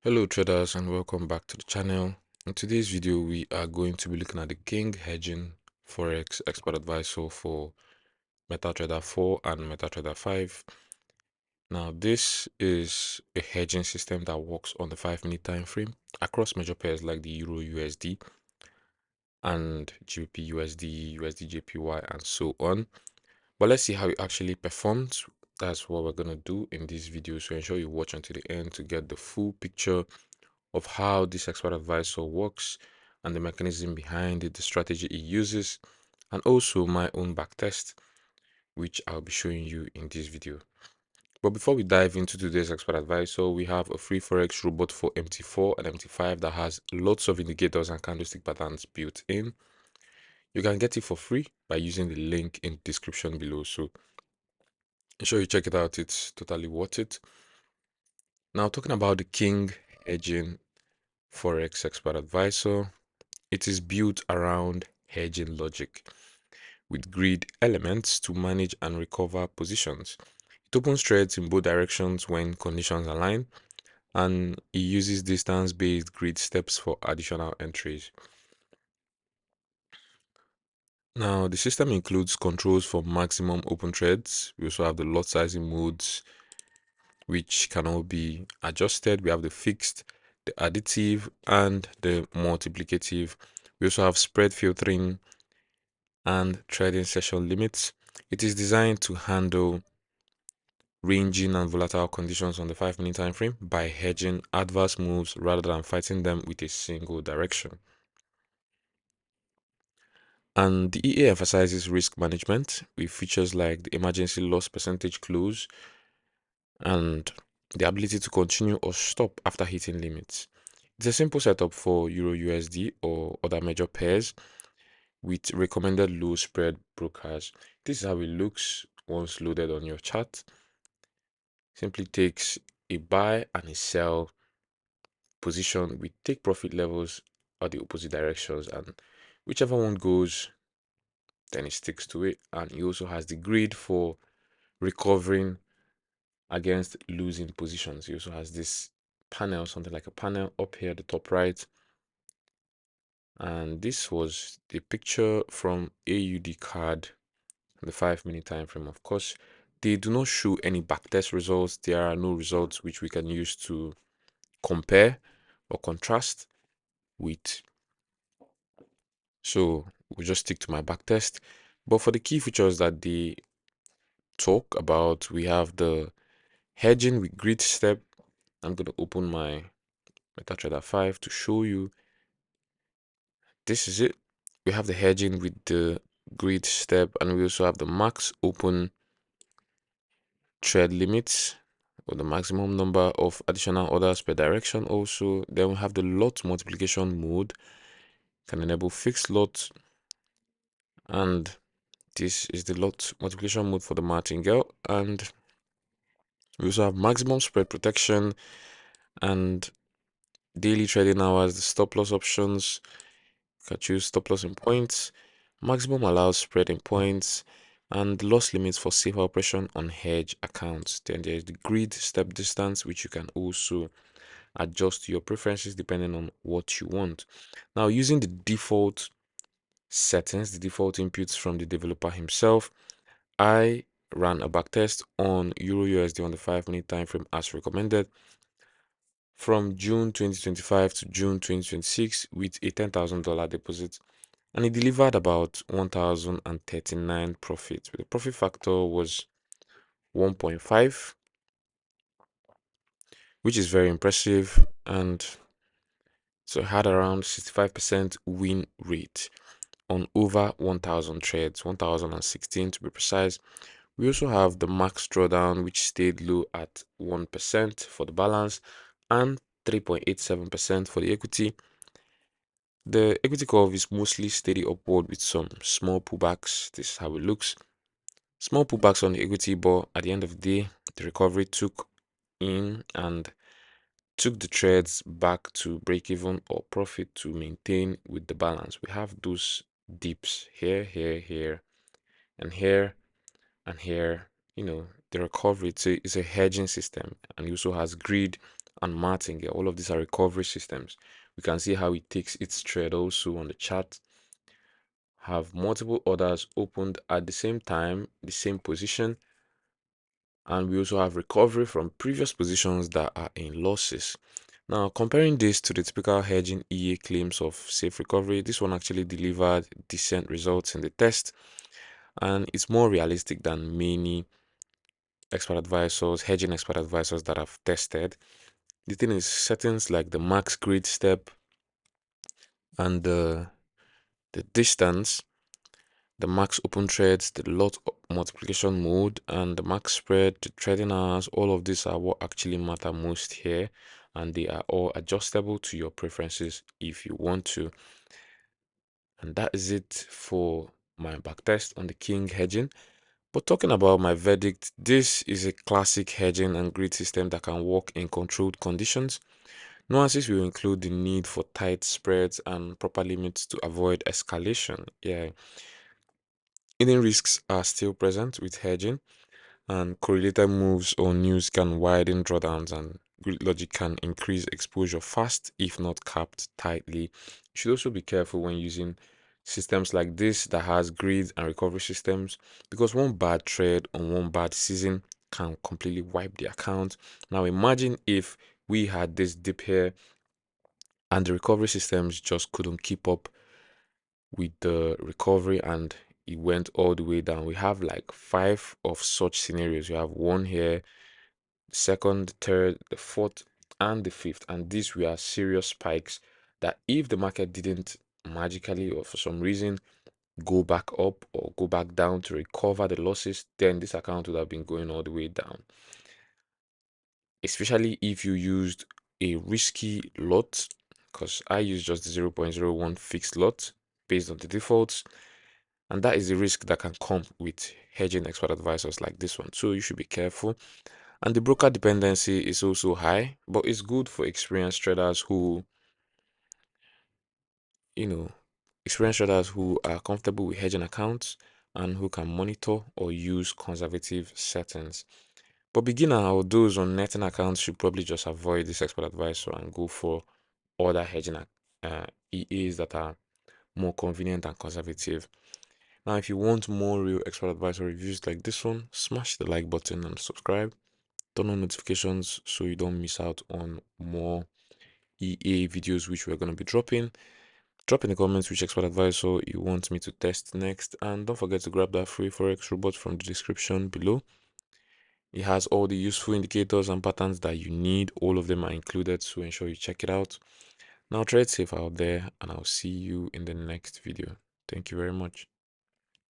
Hello traders and welcome back to the channel. In today's video we are going to be looking at the King Hedging Forex Expert Advisor for MetaTrader 4 and MetaTrader 5. Now this is a hedging system that works on the 5-minute time frame across major pairs like the Euro USD and GBP USD, USD JPY and so on. But let's see how it actually performs. That's what we're going to do in this video, so ensure you watch until the end to get the full picture of how this expert advisor works and the mechanism behind it, the strategy it uses, and also my own backtest, which I'll be showing you in this video. But before we dive into today's expert advisor, we have a free Forex robot for MT4 and MT5 that has lots of indicators and candlestick patterns built in. You can get it for free by using the link in the description below. So ensure you check it out. It's totally worth it. Now, talking about the King Hedging Forex Expert Advisor, it is built around hedging logic with grid elements to manage and recover positions. It opens trades in both directions when conditions align, and it uses distance-based grid steps for additional entries. Now, the system includes controls for maximum open trades. We also have the lot sizing modes, which can all be adjusted. We have the fixed, the additive, and the multiplicative. We also have spread filtering and trading session limits. It is designed to handle ranging and volatile conditions on the 5-minute time frame by hedging adverse moves rather than fighting them with a single direction. And the EA emphasizes risk management with features like the emergency loss percentage close and the ability to continue or stop after hitting limits. It's a simple setup for Euro USD or other major pairs with recommended low spread brokers. This is how it looks once loaded on your chart. Simply takes a buy and a sell position with take profit levels or the opposite directions, and whichever one goes, then it sticks to it. And he also has the grid for recovering against losing positions. He also has this panel, something like a panel up here at the top right. And this was the picture from AUD card, the 5-minute time frame. Of course, they do not show any backtest results. There are no results which we can use to compare or contrast with. So we'll just stick to my backtest. But for the key features that they talk about, we have the hedging with grid step. I'm going to open my MetaTrader 5 to show you. This is it. We have the hedging with the grid step, and we also have the max open trade limits or the maximum number of additional orders per direction. Also, then we have the lot multiplication mode, can enable fixed lot, and this is the lot multiplication mode for the martingale. And we also have maximum spread protection and daily trading hours, the stop loss options. You can choose stop loss in points, maximum allows spread in points, and loss limits for safer operation on hedge accounts. Then there is the grid step distance, which you can also adjust to your preferences depending on what you want. Now, using the default settings, the default inputs from the developer himself, I ran a backtest on Euro USD on the 5-minute time frame as recommended from June 2025 to June 2026 with a $10,000 deposit, and it delivered about 1,039 profit. The profit factor was 1.5, which is very impressive, and so it had around 65% win rate on over 1,000 trades, 1,016 to be precise. We also have the max drawdown, which stayed low at 1% for the balance and 3.87% for the equity. The equity curve is mostly steady upward with some small pullbacks. This is how it looks. Small pullbacks on the equity, but at the end of the day, the recovery took in and took the trades back to break even or profit to maintain with the balance. We have those dips here, here, and here, and here. You know, the recovery, it's a hedging system, and it also has grid and martingale. All of these are recovery systems. We can see how it takes its trade also on the chart. Have multiple orders opened at the same time, the same position, and we also have recovery from previous positions that are in losses. Now, comparing this to the typical hedging EA claims of safe recovery, this one actually delivered decent results in the test, and it's more realistic than many expert advisors, hedging expert advisors that I've tested. The thing is, settings like the max grid step and the distance, the max open trades, the lot multiplication mode, and the max spread, the trading hours, all of these are what actually matter most here, and they are all adjustable to your preferences if you want to. And that is it for my backtest on the king hedging. But talking about my verdict, this is a classic hedging and grid system that can work in controlled conditions. Nuances will include the need for tight spreads and proper limits to avoid escalation. Yeah, hidden risks are still present with hedging, and correlated moves or news can widen drawdowns, and grid logic can increase exposure fast if not capped tightly. You should also be careful when using systems like this that has grids and recovery systems, because one bad trade on one bad season can completely wipe the account. Now imagine if we had this dip here and the recovery systems just couldn't keep up with the recovery and it went all the way down. We have like five of such scenarios. You have one here, second, third, the fourth, and the fifth. And these were serious spikes that if the market didn't magically or for some reason go back up or go back down to recover the losses, then this account would have been going all the way down. Especially if you used a risky lot, because I used just the 0.01 fixed lot based on the defaults. And that is the risk that can come with hedging expert advisors like this one. So you should be careful. And the broker dependency is also high, but it's good for experienced traders who, you know, experienced traders who are comfortable with hedging accounts and who can monitor or use conservative settings. But beginner or those on netting accounts should probably just avoid this expert advisor and go for other hedging EAs that are more convenient and conservative. Now, if you want more real expert advisor reviews like this one, smash the like button and subscribe. Turn on notifications so you don't miss out on more EA videos which we're going to be dropping. Drop in the comments which expert advisor you want me to test next, and don't forget to grab that free forex robot from the description below. It has all the useful indicators and patterns that you need. All of them are included, so ensure you check it out. Now trade safe out there, and I'll see you in the next video. Thank you very much.